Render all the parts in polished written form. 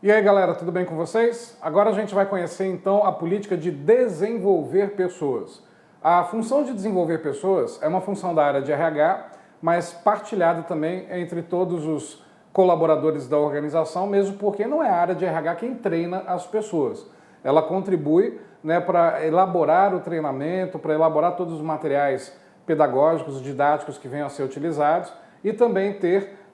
E aí galera, tudo bem com vocês? Agora a gente vai conhecer então a política de desenvolver pessoas. A função de desenvolver pessoas é uma função da área de RH, mas partilhada também entre todos os colaboradores da organização, mesmo porque não é a área de RH quem treina as pessoas. Ela contribui, para elaborar o treinamento, para elaborar todos os materiais pedagógicos, didáticos que venham a ser utilizados e também ter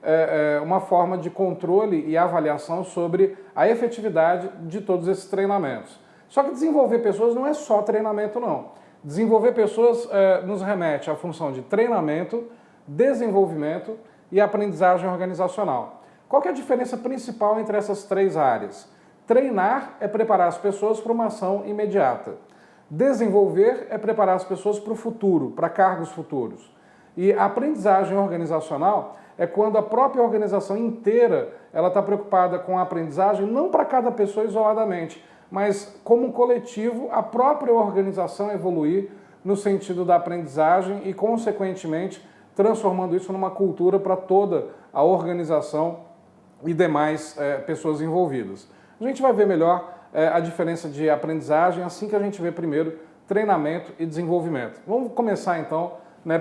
uma forma de controle e avaliação sobre a efetividade de todos esses treinamentos. Só que desenvolver pessoas não é só treinamento, não. Desenvolver pessoas nos remete à função de treinamento, desenvolvimento e aprendizagem organizacional. Qual que é a diferença principal entre essas três áreas? Treinar é preparar as pessoas para uma ação imediata. Desenvolver é preparar as pessoas para o futuro, para cargos futuros. E a aprendizagem organizacional é quando a própria organização inteira ela está preocupada com a aprendizagem, não para cada pessoa isoladamente, mas como um coletivo, a própria organização evoluir no sentido da aprendizagem e, consequentemente, transformando isso numa cultura para toda a organização e demais pessoas envolvidas. A gente vai ver melhor a diferença de aprendizagem assim que a gente vê primeiro treinamento e desenvolvimento. Vamos começar então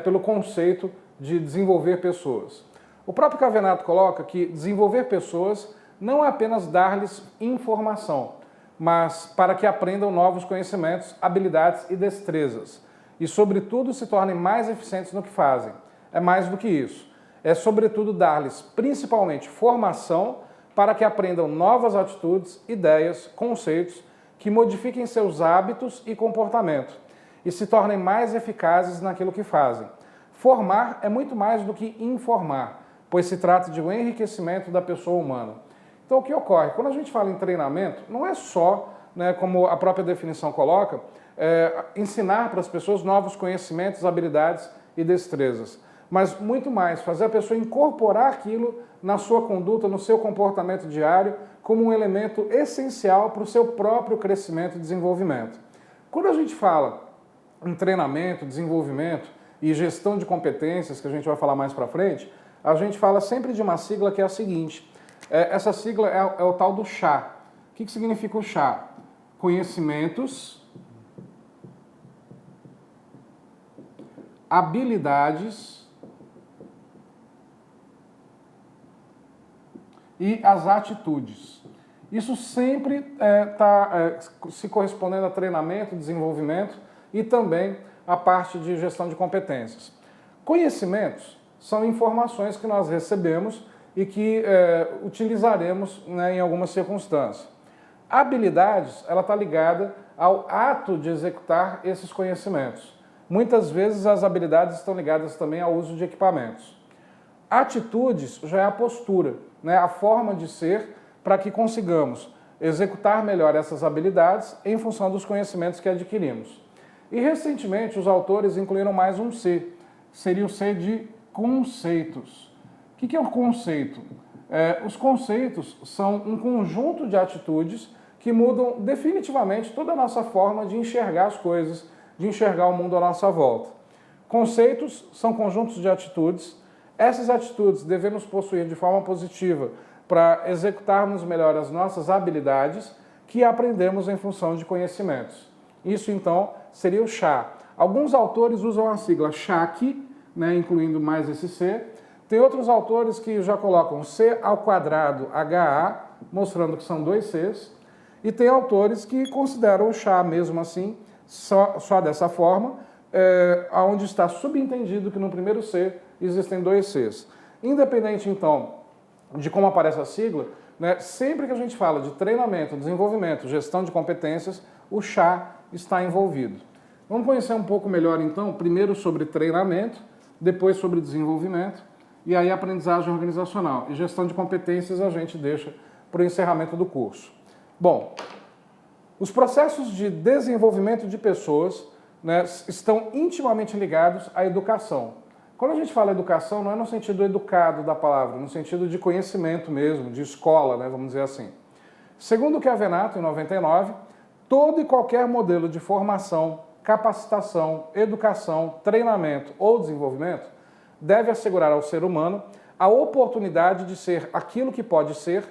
pelo conceito de desenvolver pessoas. O próprio Cavenato coloca que desenvolver pessoas não é apenas dar-lhes informação, mas para que aprendam novos conhecimentos, habilidades e destrezas e, sobretudo, se tornem mais eficientes no que fazem. É mais do que isso. É, sobretudo, dar-lhes principalmente formação para que aprendam novas atitudes, ideias, conceitos que modifiquem seus hábitos e comportamento e se tornem mais eficazes naquilo que fazem. Formar é muito mais do que informar, pois se trata de um enriquecimento da pessoa humana. Então, o que ocorre? Quando a gente fala em treinamento, não é só, como a própria definição coloca, ensinar para as pessoas novos conhecimentos, habilidades e destrezas, mas muito mais, fazer a pessoa incorporar aquilo na sua conduta, no seu comportamento diário, como um elemento essencial para o seu próprio crescimento e desenvolvimento. Quando a gente fala em treinamento, desenvolvimento e gestão de competências, que a gente vai falar mais para frente, a gente fala sempre de uma sigla que é a seguinte, essa sigla é o tal do CHA. O que significa o CHA? Conhecimentos, habilidades e as atitudes. Isso sempre está se correspondendo a treinamento, desenvolvimento e também a parte de gestão de competências. Conhecimentos são informações que nós recebemos e que utilizaremos em alguma circunstância. Habilidades, ela está ligada ao ato de executar esses conhecimentos. Muitas vezes as habilidades estão ligadas também ao uso de equipamentos. Atitudes já é a postura, a forma de ser para que consigamos executar melhor essas habilidades em função dos conhecimentos que adquirimos. E recentemente os autores incluíram mais um C, seria o C de conceitos. O que é um conceito? Os conceitos são um conjunto de atitudes que mudam definitivamente toda a nossa forma de enxergar as coisas, de enxergar o mundo à nossa volta. Conceitos são conjuntos de atitudes. Essas atitudes devemos possuir de forma positiva para executarmos melhor as nossas habilidades que aprendemos em função de conhecimentos. Isso, então, seria o CHA. Alguns autores usam a sigla CHAC, incluindo mais esse C. Tem outros autores que já colocam C ao quadrado HA, mostrando que são dois Cs. E tem autores que consideram o CHA mesmo assim, só dessa forma, onde está subentendido que no primeiro C existem dois Cs. Independente, então, de como aparece a sigla, sempre que a gente fala de treinamento, desenvolvimento, gestão de competências, o CHA está envolvido. Vamos conhecer um pouco melhor, então, primeiro sobre treinamento, depois sobre desenvolvimento, e aí aprendizagem organizacional. E gestão de competências a gente deixa para o encerramento do curso. Bom, os processos de desenvolvimento de pessoas estão intimamente ligados à educação. Quando a gente fala educação, não é no sentido educado da palavra, no sentido de conhecimento mesmo, de escola, vamos dizer assim. Segundo o Cavenato, em 99, todo e qualquer modelo de formação, capacitação, educação, treinamento ou desenvolvimento deve assegurar ao ser humano a oportunidade de ser aquilo que pode ser,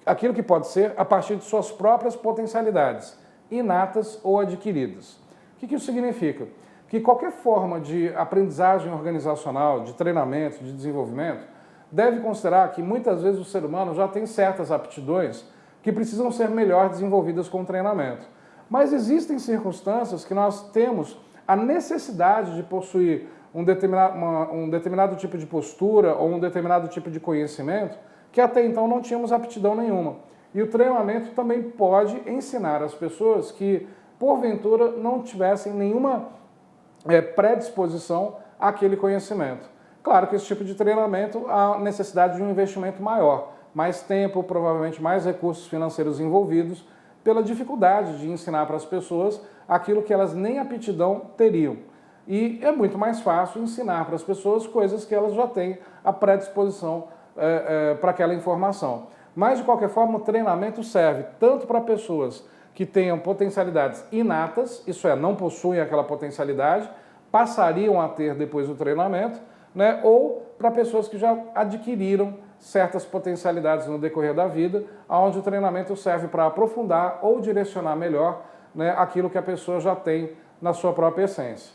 aquilo que pode ser a partir de suas próprias potencialidades, inatas ou adquiridas. O que isso significa? Que qualquer forma de aprendizagem organizacional, de treinamento, de desenvolvimento, deve considerar que muitas vezes o ser humano já tem certas aptidões que precisam ser melhor desenvolvidas com o treinamento. Mas existem circunstâncias que nós temos a necessidade de possuir um determinado tipo de postura ou um determinado tipo de conhecimento que até então não tínhamos aptidão nenhuma. E o treinamento também pode ensinar as pessoas que, porventura, não tivessem nenhuma predisposição àquele conhecimento. Claro que esse tipo de treinamento há necessidade de um investimento maior, mais tempo, provavelmente mais recursos financeiros envolvidos, pela dificuldade de ensinar para as pessoas aquilo que elas nem aptidão teriam. E é muito mais fácil ensinar para as pessoas coisas que elas já têm a predisposição para aquela informação. Mas, de qualquer forma, o treinamento serve tanto para pessoas que tenham potencialidades inatas, isso é, não possuem aquela potencialidade, passariam a ter depois do treinamento, né, ou para pessoas que já adquiriram certas potencialidades no decorrer da vida, onde o treinamento serve para aprofundar ou direcionar melhor, né, aquilo que a pessoa já tem na sua própria essência.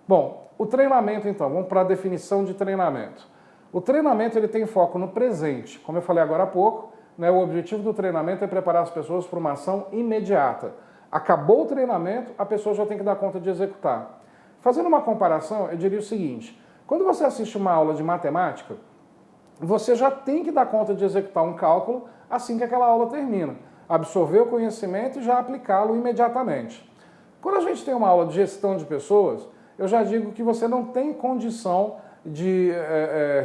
Bom, o treinamento então, vamos para a definição de treinamento. O treinamento ele tem foco no presente, como eu falei agora há pouco, né, o objetivo do treinamento é preparar as pessoas para uma ação imediata. Acabou o treinamento, a pessoa já tem que dar conta de executar. Fazendo uma comparação, eu diria o seguinte: quando você assiste uma aula de matemática, você já tem que dar conta de executar um cálculo assim que aquela aula termina. Absorver o conhecimento e já aplicá-lo imediatamente. Quando a gente tem uma aula de gestão de pessoas, eu já digo que você não tem condição de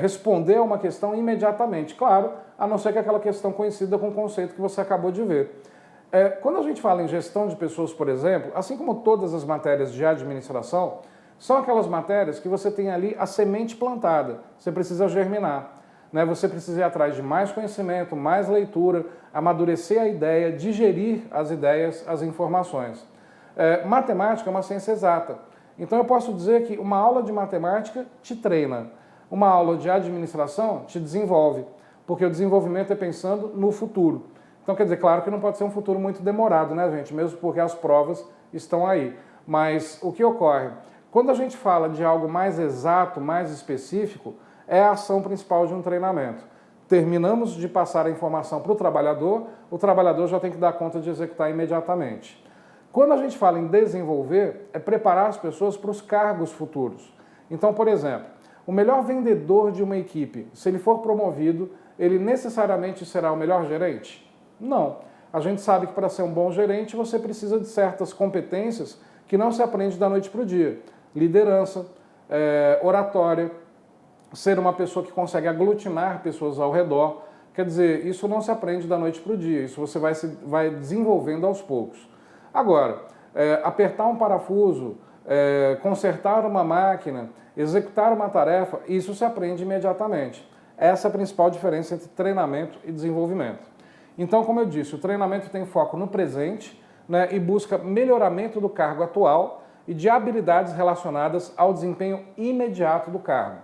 responder a uma questão imediatamente. Claro, a não ser que aquela questão coincida com o conceito que você acabou de ver. Quando a gente fala em gestão de pessoas, por exemplo, assim como todas as matérias de administração, são aquelas matérias que você tem ali a semente plantada, você precisa germinar. Né? Você precisa ir atrás de mais conhecimento, mais leitura, amadurecer a ideia, digerir as ideias, as informações. Matemática é uma ciência exata. Então eu posso dizer que uma aula de matemática te treina, uma aula de administração te desenvolve, porque o desenvolvimento é pensando no futuro. Então quer dizer, claro que não pode ser um futuro muito demorado, né, gente? Mesmo porque as provas estão aí. Mas o que ocorre? Quando a gente fala de algo mais exato, mais específico, é a ação principal de um treinamento. Terminamos de passar a informação para o trabalhador já tem que dar conta de executar imediatamente. Quando a gente fala em desenvolver, é preparar as pessoas para os cargos futuros. Então, por exemplo, o melhor vendedor de uma equipe, se ele for promovido, ele necessariamente será o melhor gerente? Não. A gente sabe que para ser um bom gerente, você precisa de certas competências que não se aprende da noite para o dia. Liderança, oratória, ser uma pessoa que consegue aglutinar pessoas ao redor. Quer dizer, isso não se aprende da noite para o dia, isso você vai desenvolvendo aos poucos. Agora, apertar um parafuso, consertar uma máquina, executar uma tarefa, isso se aprende imediatamente. Essa é a principal diferença entre treinamento e desenvolvimento. Então, como eu disse, o treinamento tem foco no presente, né, e busca melhoramento do cargo atual e de habilidades relacionadas ao desempenho imediato do cargo.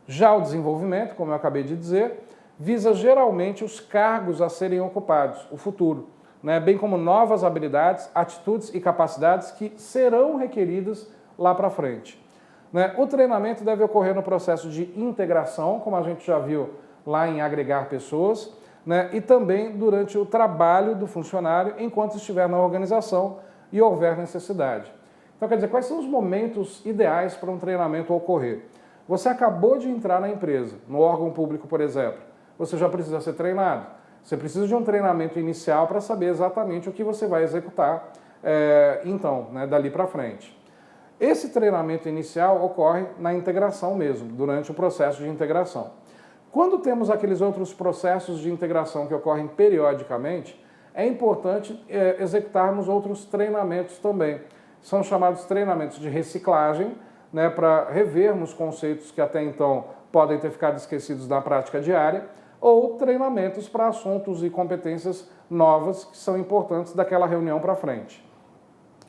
Já o desenvolvimento, como eu acabei de dizer, visa geralmente os cargos a serem ocupados, o futuro, né, bem como novas habilidades, atitudes e capacidades que serão requeridas lá para frente. Né? O treinamento deve ocorrer no processo de integração, como a gente já viu lá em agregar pessoas, né, e também durante o trabalho do funcionário enquanto estiver na organização e houver necessidade. Então, quer dizer, quais são os momentos ideais para um treinamento ocorrer? Você acabou de entrar na empresa, no órgão público, por exemplo, você já precisa ser treinado. Você precisa de um treinamento inicial para saber exatamente o que você vai executar, então, né, dali para frente. Esse treinamento inicial ocorre na integração mesmo, durante o processo de integração. Quando temos aqueles outros processos de integração que ocorrem periodicamente, é importante executarmos outros treinamentos também. São chamados treinamentos de reciclagem, né, para revermos conceitos que até então podem ter ficado esquecidos na prática diária, ou treinamentos para assuntos e competências novas que são importantes daquela reunião para frente.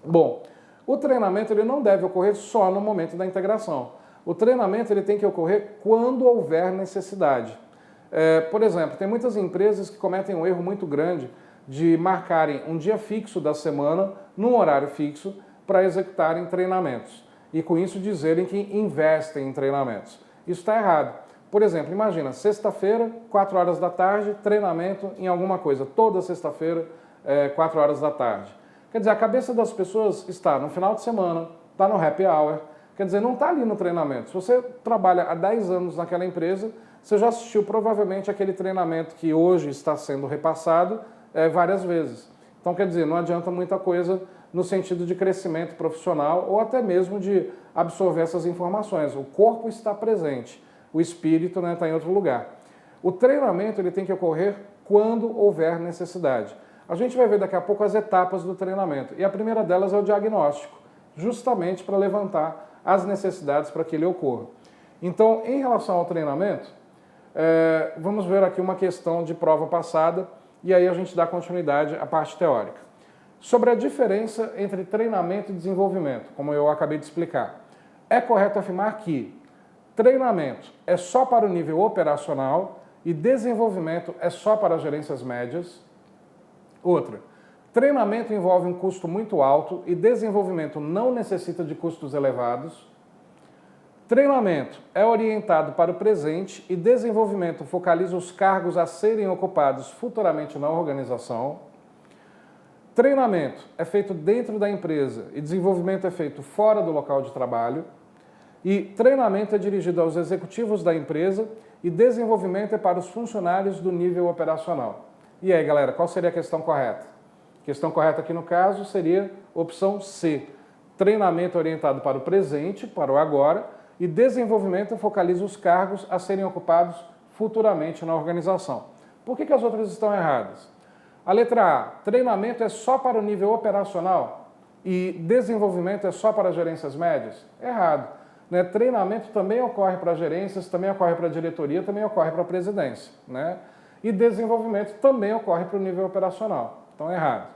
Bom, o treinamento ele não deve ocorrer só no momento da integração. O treinamento ele tem que ocorrer quando houver necessidade. Por exemplo, tem muitas empresas que cometem um erro muito grande de marcarem um dia fixo da semana, num horário fixo, para executarem treinamentos. E com isso dizerem que investem em treinamentos. Isso está errado. Por exemplo, imagina, sexta-feira, 4 horas da tarde, treinamento em alguma coisa. Toda sexta-feira, 4 horas da tarde. Quer dizer, a cabeça das pessoas está no final de semana, está no happy hour. Quer dizer, não está ali no treinamento. Se você trabalha há 10 anos naquela empresa, você já assistiu provavelmente aquele treinamento que hoje está sendo repassado várias vezes. Então, quer dizer, não adianta muita coisa no sentido de crescimento profissional ou até mesmo de absorver essas informações. O corpo está presente, o espírito está em outro lugar. O treinamento ele tem que ocorrer quando houver necessidade. A gente vai ver daqui a pouco as etapas do treinamento. E a primeira delas é o diagnóstico, justamente para levantar as necessidades para que ele ocorra. Então, em relação ao treinamento, vamos ver aqui uma questão de prova passada e aí a gente dá continuidade à parte teórica. Sobre a diferença entre treinamento e desenvolvimento, como eu acabei de explicar. É correto afirmar que treinamento é só para o nível operacional e desenvolvimento é só para as gerências médias. Outra, treinamento envolve um custo muito alto e desenvolvimento não necessita de custos elevados. Treinamento é orientado para o presente e desenvolvimento focaliza os cargos a serem ocupados futuramente na organização. Treinamento é feito dentro da empresa e desenvolvimento é feito fora do local de trabalho. E treinamento é dirigido aos executivos da empresa e desenvolvimento é para os funcionários do nível operacional. E aí, galera, qual seria a questão correta? A questão correta aqui no caso seria opção C. Treinamento orientado para o presente, para o agora, e desenvolvimento focaliza os cargos a serem ocupados futuramente na organização. Por que as outras estão erradas? A letra A, treinamento é só para o nível operacional e desenvolvimento é só para as gerências médias? Errado. Né? Treinamento também ocorre para gerências, também ocorre para a diretoria, também ocorre para a presidência. Né? E desenvolvimento também ocorre para o nível operacional. Então, errado.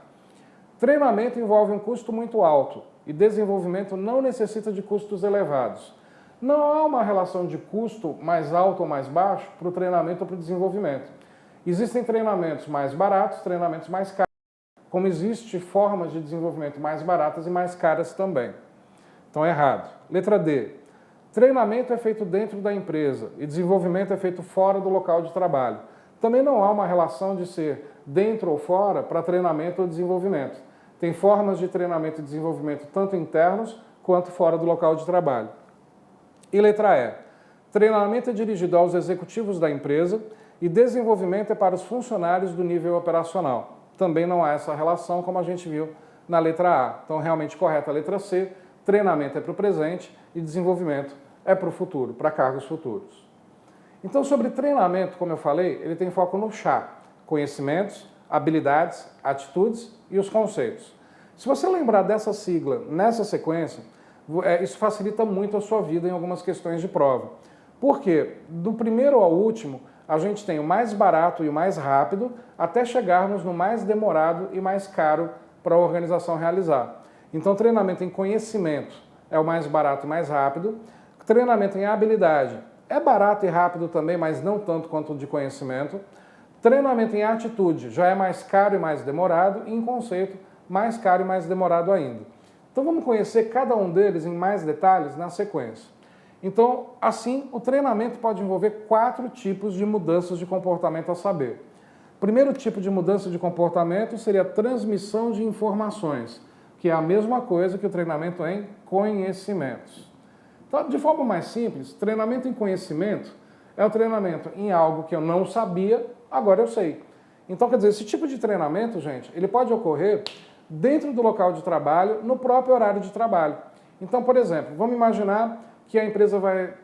Treinamento envolve um custo muito alto e desenvolvimento não necessita de custos elevados. Não há uma relação de custo mais alto ou mais baixo para o treinamento ou para o desenvolvimento. Existem treinamentos mais baratos, treinamentos mais caros, como existem formas de desenvolvimento mais baratas e mais caras também. Então, errado. Letra D. Treinamento é feito dentro da empresa e desenvolvimento é feito fora do local de trabalho. Também não há uma relação de ser dentro ou fora para treinamento ou desenvolvimento. Tem formas de treinamento e desenvolvimento tanto internos quanto fora do local de trabalho. E letra E. Treinamento é dirigido aos executivos da empresa e desenvolvimento é para os funcionários do nível operacional. Também não há essa relação, como a gente viu na letra A. Então, realmente correta a letra C. Treinamento é para o presente e desenvolvimento é para o futuro, para cargos futuros. Então, sobre treinamento, como eu falei, ele tem foco no chá. Conhecimentos, habilidades, atitudes e os conceitos. Se você lembrar dessa sigla nessa sequência, isso facilita muito a sua vida em algumas questões de prova. Por quê? Do primeiro ao último, a gente tem o mais barato e o mais rápido, até chegarmos no mais demorado e mais caro para a organização realizar. Então, treinamento em conhecimento é o mais barato e mais rápido. Treinamento em habilidade é barato e rápido também, mas não tanto quanto o de conhecimento. Treinamento em atitude já é mais caro e mais demorado. E em conceito, mais caro e mais demorado ainda. Então, vamos conhecer cada um deles em mais detalhes na sequência. Então, assim, o treinamento pode envolver 4 tipos de mudanças de comportamento a saber. O primeiro tipo de mudança de comportamento seria a transmissão de informações, que é a mesma coisa que o treinamento em conhecimentos. Então, de forma mais simples, treinamento em conhecimento é o treinamento em algo que eu não sabia, agora eu sei. Então, quer dizer, esse tipo de treinamento, gente, ele pode ocorrer dentro do local de trabalho, no próprio horário de trabalho. Então, por exemplo, vamos imaginar que a empresa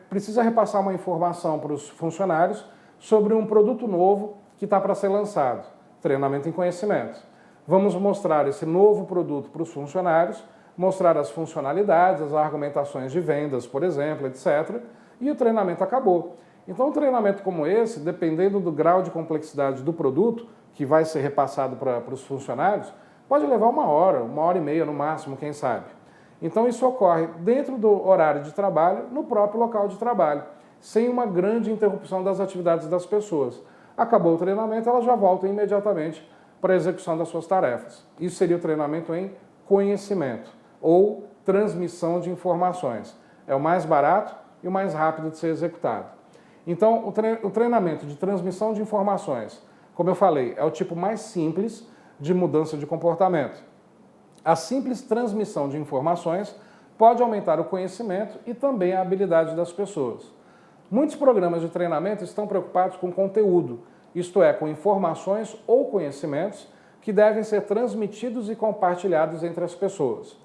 precisa repassar uma informação para os funcionários sobre um produto novo que está para ser lançado. Treinamento em conhecimento. Vamos mostrar esse novo produto para os funcionários, mostrar as funcionalidades, as argumentações de vendas, por exemplo, etc. E o treinamento acabou. Então, um treinamento como esse, dependendo do grau de complexidade do produto, que vai ser repassado para os funcionários, pode levar 1 hora, 1h30 no máximo, quem sabe. Então, isso ocorre dentro do horário de trabalho, no próprio local de trabalho. sem uma grande interrupção das atividades das pessoas. Acabou o treinamento, ela já volta imediatamente para a execução das suas tarefas. Isso seria o treinamento em conhecimento ou transmissão de informações. É o mais barato e o mais rápido de ser executado. Então, o treinamento de transmissão de informações, como eu falei, é o tipo mais simples de mudança de comportamento. A simples transmissão de informações pode aumentar o conhecimento e também a habilidade das pessoas. Muitos programas de treinamento estão preocupados com conteúdo, isto é, com informações ou conhecimentos que devem ser transmitidos e compartilhados entre as pessoas.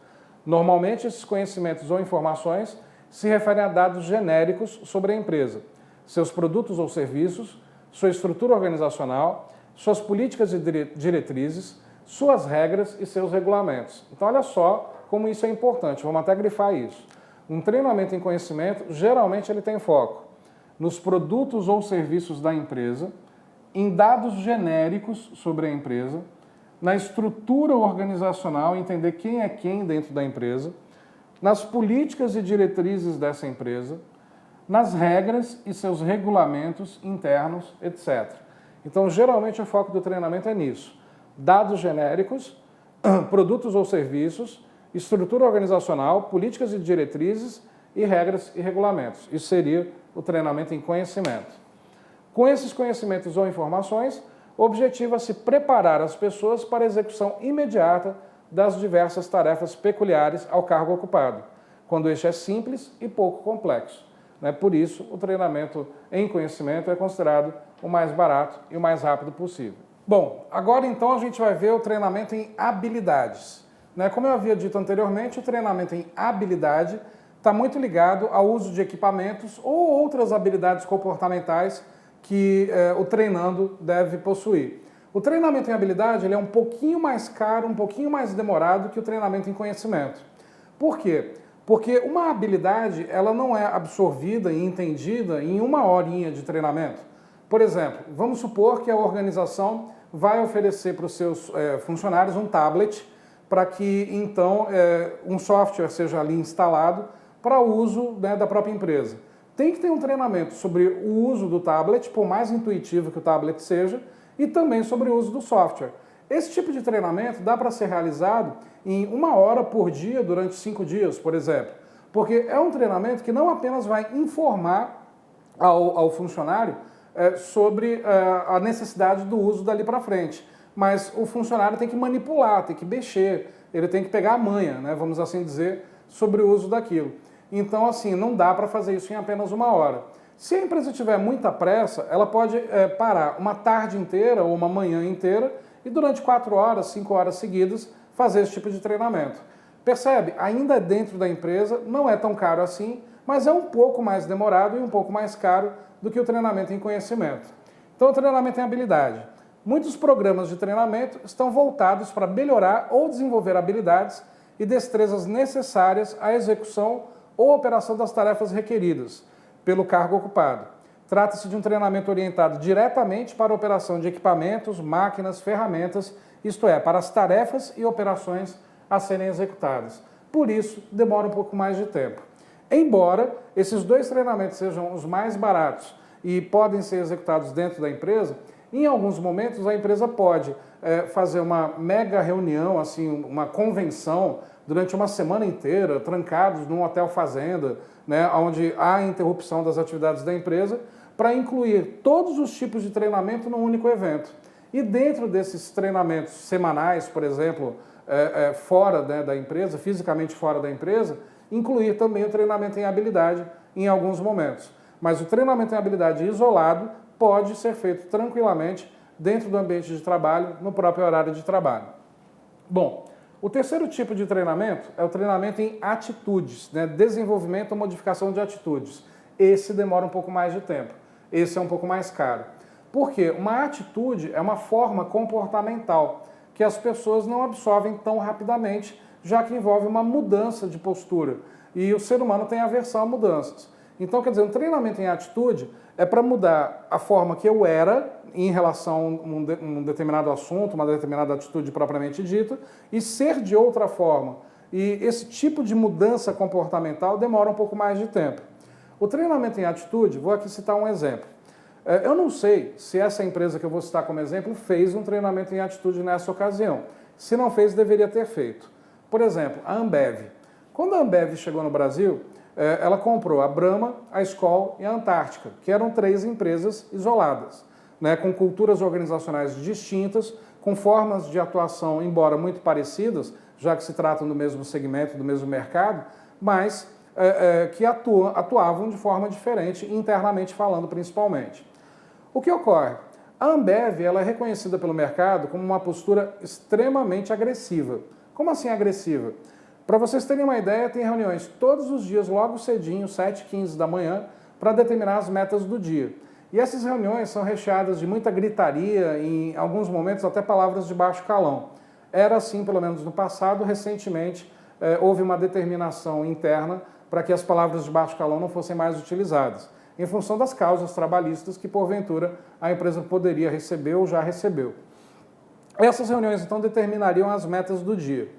Normalmente, esses conhecimentos ou informações se referem a dados genéricos sobre a empresa, seus produtos ou serviços, sua estrutura organizacional, suas políticas e diretrizes, suas regras e seus regulamentos. Então, olha só como isso é importante, vamos até grifar isso. Um treinamento em conhecimento, geralmente ele tem foco nos produtos ou serviços da empresa, em dados genéricos sobre a empresa, na estrutura organizacional, entender quem é quem dentro da empresa, nas políticas e diretrizes dessa empresa, nas regras e seus regulamentos internos, etc. Então, geralmente, o foco do treinamento é nisso. Dados genéricos, produtos ou serviços, estrutura organizacional, políticas e diretrizes e regras e regulamentos. Isso seria o treinamento em conhecimento. Com esses conhecimentos ou informações, o objetivo é se preparar as pessoas para a execução imediata das diversas tarefas peculiares ao cargo ocupado, quando este é simples e pouco complexo. Por isso, o treinamento em conhecimento é considerado o mais barato e o mais rápido possível. Bom, agora então a gente vai ver o treinamento em habilidades. Como eu havia dito anteriormente, o treinamento em habilidade está muito ligado ao uso de equipamentos ou outras habilidades comportamentais que o treinando deve possuir. O treinamento em habilidade ele é um pouquinho mais caro, um pouquinho mais demorado que o treinamento em conhecimento. Por quê? Porque uma habilidade ela não é absorvida e entendida em uma horinha de treinamento. Por exemplo, vamos supor que a organização vai oferecer para os seus funcionários um tablet para que então um software seja ali instalado para uso da própria empresa. Tem que ter um treinamento sobre o uso do tablet, por mais intuitivo que o tablet seja, e também sobre o uso do software. Esse tipo de treinamento dá para ser realizado em 1 hora por dia durante 5 dias, por exemplo. Porque é um treinamento que não apenas vai informar ao funcionário sobre a necessidade do uso dali para frente, mas o funcionário tem que manipular, tem que mexer, ele tem que pegar a manha, vamos assim dizer, sobre o uso daquilo. Então, assim, não dá para fazer isso em apenas 1 hora. Se a empresa tiver muita pressa, ela pode parar uma tarde inteira ou uma manhã inteira e durante 4 horas, 5 horas seguidas, fazer esse tipo de treinamento. Percebe? Ainda dentro da empresa, não é tão caro assim, mas é um pouco mais demorado e um pouco mais caro do que o treinamento em conhecimento. Então, o treinamento em habilidade. Muitos programas de treinamento estão voltados para melhorar ou desenvolver habilidades e destrezas necessárias à execução ou operação das tarefas requeridas pelo cargo ocupado. Trata-se de um treinamento orientado diretamente para a operação de equipamentos, máquinas, ferramentas, isto é, para as tarefas e operações a serem executadas. Por isso, demora um pouco mais de tempo. Embora esses 2 treinamentos sejam os mais baratos e podem ser executados dentro da empresa, em alguns momentos a empresa pode fazer uma mega reunião, assim, uma convenção durante uma semana inteira, trancados num hotel fazenda, onde há interrupção das atividades da empresa, para incluir todos os tipos de treinamento num único evento. E dentro desses treinamentos semanais, por exemplo, fora da empresa, fisicamente fora da empresa, incluir também o treinamento em habilidade em alguns momentos. Mas o treinamento em habilidade isolado pode ser feito tranquilamente dentro do ambiente de trabalho, no próprio horário de trabalho. Bom, o terceiro tipo de treinamento é o treinamento em atitudes, desenvolvimento ou modificação de atitudes. Esse demora um pouco mais de tempo, esse é um pouco mais caro. Por quê? Uma atitude é uma forma comportamental que as pessoas não absorvem tão rapidamente, já que envolve uma mudança de postura. E o ser humano tem aversão a mudanças. Então, quer dizer, um treinamento em atitude é para mudar a forma que eu era em relação a um determinado assunto, uma determinada atitude propriamente dita, e ser de outra forma. E esse tipo de mudança comportamental demora um pouco mais de tempo. O treinamento em atitude, vou aqui citar um exemplo. Eu não sei se essa empresa que eu vou citar como exemplo fez um treinamento em atitude nessa ocasião. Se não fez, deveria ter feito. Por exemplo, a Ambev. Quando a Ambev chegou no Brasil, ela comprou a Brahma, a Skol e a Antártica, que eram 3 empresas isoladas, né, com culturas organizacionais distintas, com formas de atuação, embora muito parecidas, já que se tratam do mesmo segmento, do mesmo mercado, mas que atuavam de forma diferente, internamente falando principalmente. O que ocorre? A Ambev ela é reconhecida pelo mercado como uma postura extremamente agressiva. Como assim agressiva? Para vocês terem uma ideia, tem reuniões todos os dias, logo cedinho, 7h15 da manhã, para determinar as metas do dia. E essas reuniões são recheadas de muita gritaria, em alguns momentos até palavras de baixo calão. Era assim, pelo menos no passado. Recentemente, houve uma determinação interna para que as palavras de baixo calão não fossem mais utilizadas, em função das causas trabalhistas que, porventura, a empresa poderia receber ou já recebeu. Essas reuniões, então, determinariam as metas do dia.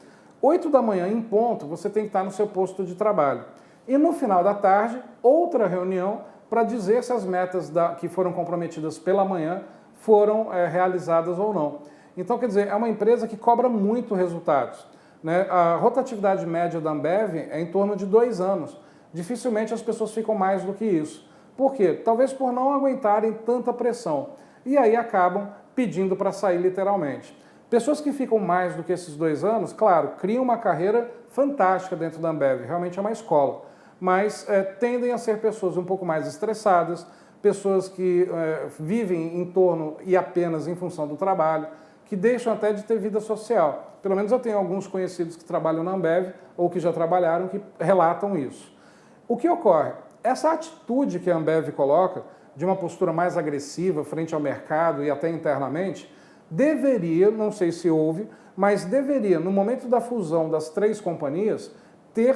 8 da manhã, em ponto, você tem que estar no seu posto de trabalho. E no final da tarde, outra reunião para dizer se as metas que foram comprometidas pela manhã foram realizadas ou não. Então, quer dizer, é uma empresa que cobra muito resultados, né? A rotatividade média da Ambev é em torno de 2 anos. Dificilmente as pessoas ficam mais do que isso. Por quê? Talvez por não aguentarem tanta pressão. E aí acabam pedindo para sair literalmente. Pessoas que ficam mais do que esses 2 anos, claro, criam uma carreira fantástica dentro da Ambev, realmente é uma escola. Mas tendem a ser pessoas um pouco mais estressadas, pessoas que vivem em torno e apenas em função do trabalho, que deixam até de ter vida social. Pelo menos eu tenho alguns conhecidos que trabalham na Ambev ou que já trabalharam que relatam isso. O que ocorre? Essa atitude que a Ambev coloca, de uma postura mais agressiva frente ao mercado e até internamente, deveria, não sei se houve, mas deveria, no momento da fusão das 3 companhias, ter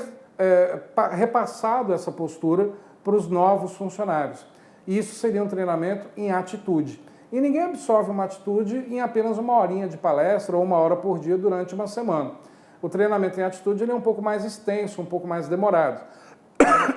repassado essa postura para os novos funcionários. E isso seria um treinamento em atitude. E ninguém absorve uma atitude em apenas 1 horinha de palestra ou 1 hora por dia durante uma semana. O treinamento em atitude ele é um pouco mais extenso, um pouco mais demorado.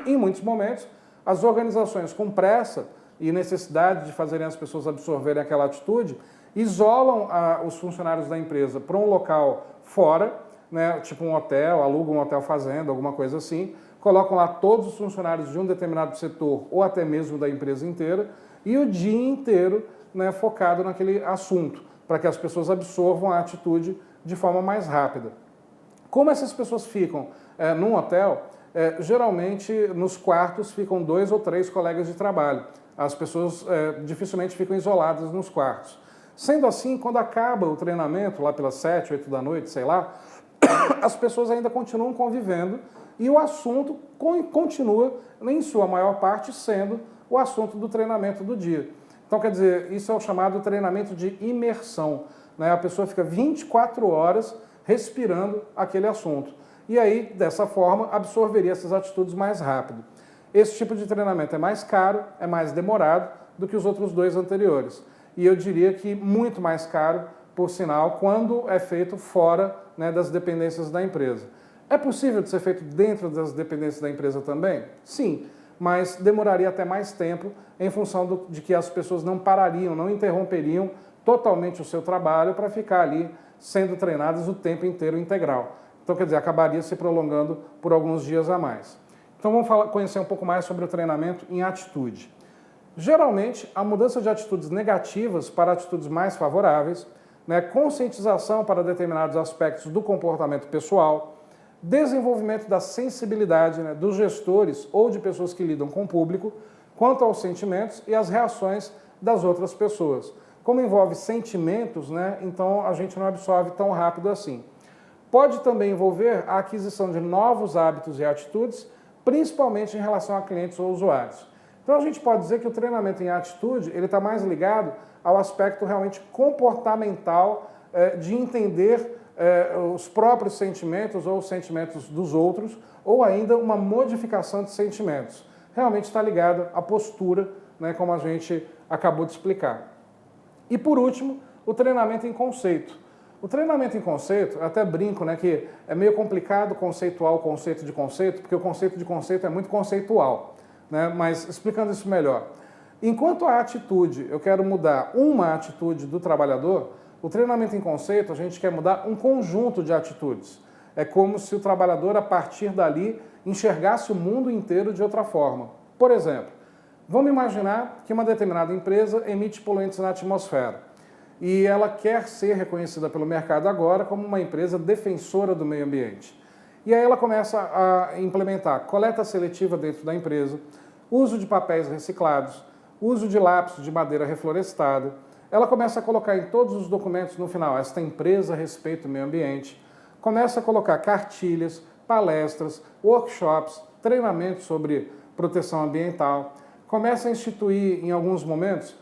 Em muitos momentos, as organizações com pressa e necessidade de fazerem as pessoas absorverem aquela atitude, isolam os funcionários da empresa para um local fora, né, tipo um hotel, alugam um hotel fazenda, alguma coisa assim, colocam lá todos os funcionários de um determinado setor ou até mesmo da empresa inteira e o dia inteiro, né, focado naquele assunto, para que as pessoas absorvam a atitude de forma mais rápida. Como essas pessoas ficam num hotel, geralmente nos quartos ficam 2 ou 3 colegas de trabalho. As pessoas dificilmente ficam isoladas nos quartos. Sendo assim, quando acaba o treinamento, lá pelas 7, 8 da noite, sei lá, as pessoas ainda continuam convivendo e o assunto continua, em sua maior parte, sendo o assunto do treinamento do dia. Então, quer dizer, isso é o chamado treinamento de imersão, né? A pessoa fica 24 horas respirando aquele assunto. E aí, dessa forma, absorveria essas atitudes mais rápido. Esse tipo de treinamento é mais caro, é mais demorado do que os outros 2 anteriores. E eu diria que muito mais caro, por sinal, quando é feito fora, né, das dependências da empresa. É possível de ser feito dentro das dependências da empresa também? Sim, mas demoraria até mais tempo em função de que as pessoas não parariam, não interromperiam totalmente o seu trabalho para ficar ali sendo treinadas o tempo inteiro integral. Então, quer dizer, acabaria se prolongando por alguns dias a mais. Então, vamos conhecer um pouco mais sobre o treinamento em atitude. Geralmente, a mudança de atitudes negativas para atitudes mais favoráveis, né, conscientização para determinados aspectos do comportamento pessoal, desenvolvimento da sensibilidade, né, dos gestores ou de pessoas que lidam com o público, quanto aos sentimentos e as reações das outras pessoas. Como envolve sentimentos, né, então a gente não absorve tão rápido assim. Pode também envolver a aquisição de novos hábitos e atitudes, principalmente em relação a clientes ou usuários. Então a gente pode dizer que o treinamento em atitude ele está mais ligado ao aspecto realmente comportamental de entender os próprios sentimentos ou os sentimentos dos outros, ou ainda uma modificação de sentimentos. Realmente está ligado à postura, né, como a gente acabou de explicar. E por último, o treinamento em conceito. O treinamento em conceito, eu até brinco, né, que é meio complicado conceituar o conceito de conceito, porque o conceito de conceito é muito conceitual. né? Mas explicando isso melhor. Enquanto a atitude, eu quero mudar uma atitude do trabalhador, o treinamento em conceito, a gente quer mudar um conjunto de atitudes. É como se o trabalhador, a partir dali, enxergasse o mundo inteiro de outra forma. Por exemplo, vamos imaginar que uma determinada empresa emite poluentes na atmosfera e ela quer ser reconhecida pelo mercado agora como uma empresa defensora do meio ambiente. E aí ela começa a implementar coleta seletiva dentro da empresa, uso de papéis reciclados, uso de lápis de madeira reflorestada. Ela começa a colocar em todos os documentos no final, esta empresa respeita o meio ambiente, começa a colocar cartilhas, palestras, workshops, treinamentos sobre proteção ambiental, começa a instituir em alguns momentos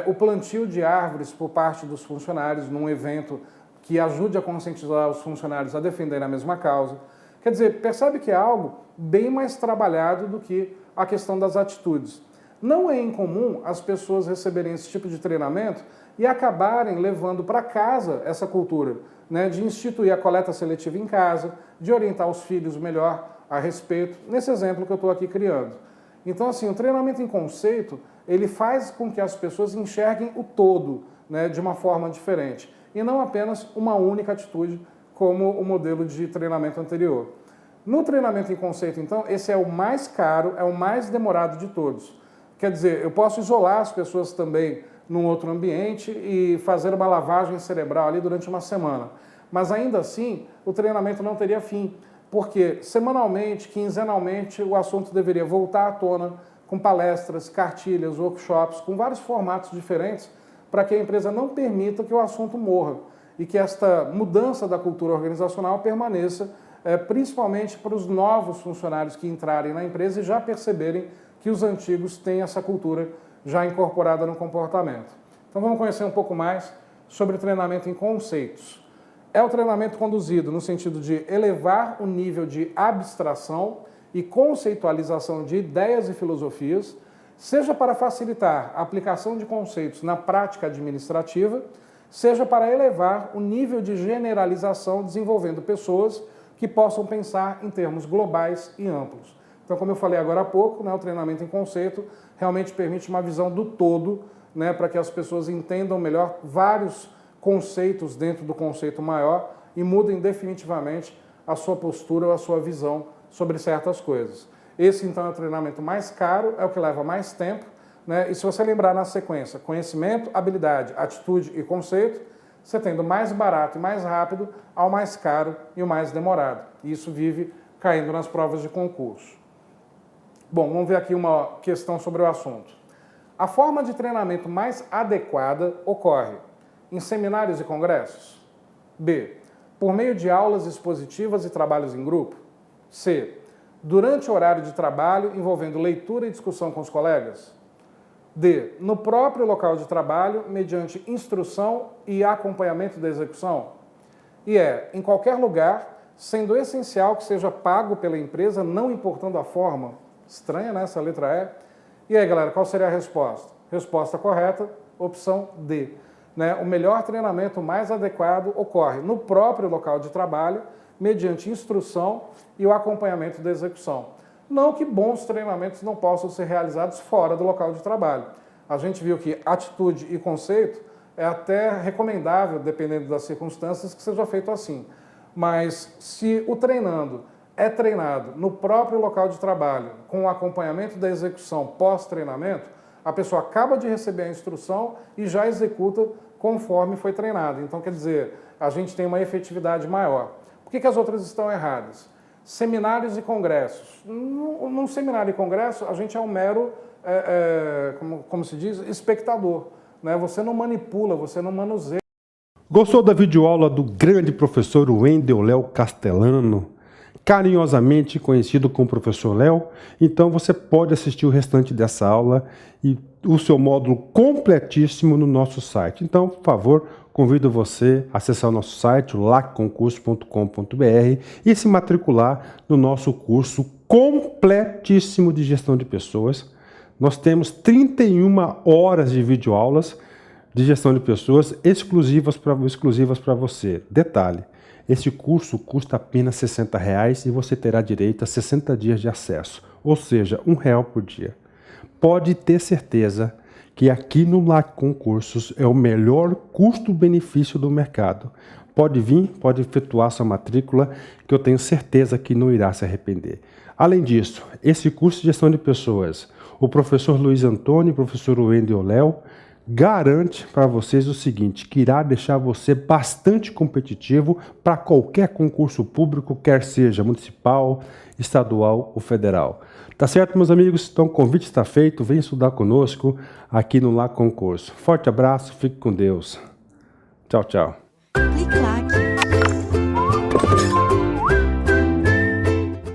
o plantio de árvores por parte dos funcionários num evento que ajude a conscientizar os funcionários a defenderem a mesma causa. Quer dizer, percebe que é algo bem mais trabalhado do que a questão das atitudes. Não é incomum as pessoas receberem esse tipo de treinamento e acabarem levando para casa essa cultura, né, de instituir a coleta seletiva em casa, de orientar os filhos melhor a respeito, nesse exemplo que eu estou aqui criando. Então, assim, o treinamento em conceito, ele faz com que as pessoas enxerguem o todo, né, de uma forma diferente, e não apenas uma única atitude, como o modelo de treinamento anterior. No treinamento em conceito, então, esse é o mais caro, é o mais demorado de todos. Quer dizer, eu posso isolar as pessoas também num outro ambiente e fazer uma lavagem cerebral ali durante uma semana. Mas ainda assim, o treinamento não teria fim, porque semanalmente, quinzenalmente, o assunto deveria voltar à tona com palestras, cartilhas, workshops, com vários formatos diferentes, para que a empresa não permita que o assunto morra e que esta mudança da cultura organizacional permaneça, principalmente para os novos funcionários que entrarem na empresa e já perceberem que os antigos têm essa cultura já incorporada no comportamento. Então vamos conhecer um pouco mais sobre treinamento em conceitos. É o treinamento conduzido no sentido de elevar o nível de abstração e conceitualização de ideias e filosofias, seja para facilitar a aplicação de conceitos na prática administrativa, seja para elevar o nível de generalização desenvolvendo pessoas que possam pensar em termos globais e amplos. Então, como eu falei agora há pouco, né, o treinamento em conceito realmente permite uma visão do todo, né, para que as pessoas entendam melhor vários conceitos dentro do conceito maior e mudem definitivamente a sua postura ou a sua visão sobre certas coisas. Esse, então, é o treinamento mais caro, é o que leva mais tempo, né? E se você lembrar na sequência conhecimento, habilidade, atitude e conceito, você tem do mais barato e mais rápido ao mais caro e o mais demorado. E isso vive caindo nas provas de concurso. Bom, vamos ver aqui uma questão sobre o assunto. A forma de treinamento mais adequada ocorre em seminários e congressos? B. Por meio de aulas expositivas e trabalhos em grupo? C. Durante o horário de trabalho envolvendo leitura e discussão com os colegas? D. No próprio local de trabalho, mediante instrução e acompanhamento da execução? E em qualquer lugar, sendo essencial que seja pago pela empresa, não importando a forma? Estranha, né, essa letra E. E aí, galera, qual seria a resposta? Resposta correta, opção D. Né? O melhor treinamento mais adequado ocorre no próprio local de trabalho, mediante instrução e o acompanhamento da execução. Não que bons treinamentos não possam ser realizados fora do local de trabalho. A gente viu que atitude e conceito é até recomendável, dependendo das circunstâncias, que seja feito assim. Mas se o treinando é treinado no próprio local de trabalho, com o acompanhamento da execução pós-treinamento, a pessoa acaba de receber a instrução e já executa conforme foi treinado. Então, quer dizer, a gente tem uma efetividade maior. Por que as outras estão erradas? Seminários e congressos. Num seminário e congresso, a gente é um mero, como se diz, espectador. Né? Você não manipula, você não manuseia. Gostou da videoaula do grande professor Wendel Léo Castellano, carinhosamente conhecido como Professor Léo? Então você pode assistir o restante dessa aula e o seu módulo completíssimo no nosso site. Então, por favor, convido você a acessar o nosso site, lacconcurso.com.br, e se matricular no nosso curso completíssimo de gestão de pessoas. Nós temos 31 horas de videoaulas de gestão de pessoas exclusivas para você. Detalhe, Esse curso custa apenas R$ 60 e você terá direito a 60 dias de acesso, ou seja, R$ 1 por dia. Pode ter certeza que aqui no Lacon Cursos é o melhor custo-benefício do mercado. Pode vir, pode efetuar sua matrícula, que eu tenho certeza que não irá se arrepender. Além disso, esse curso de gestão de pessoas, o professor Luiz Antônio e o professor Wendel Léo garante para vocês o seguinte, que irá deixar você bastante competitivo para qualquer concurso público, quer seja municipal, estadual ou federal. Tá certo, meus amigos? Então o convite está feito, vem estudar conosco aqui no Lacon Curso. Forte abraço, fique com Deus. Tchau, tchau. Clique Lac.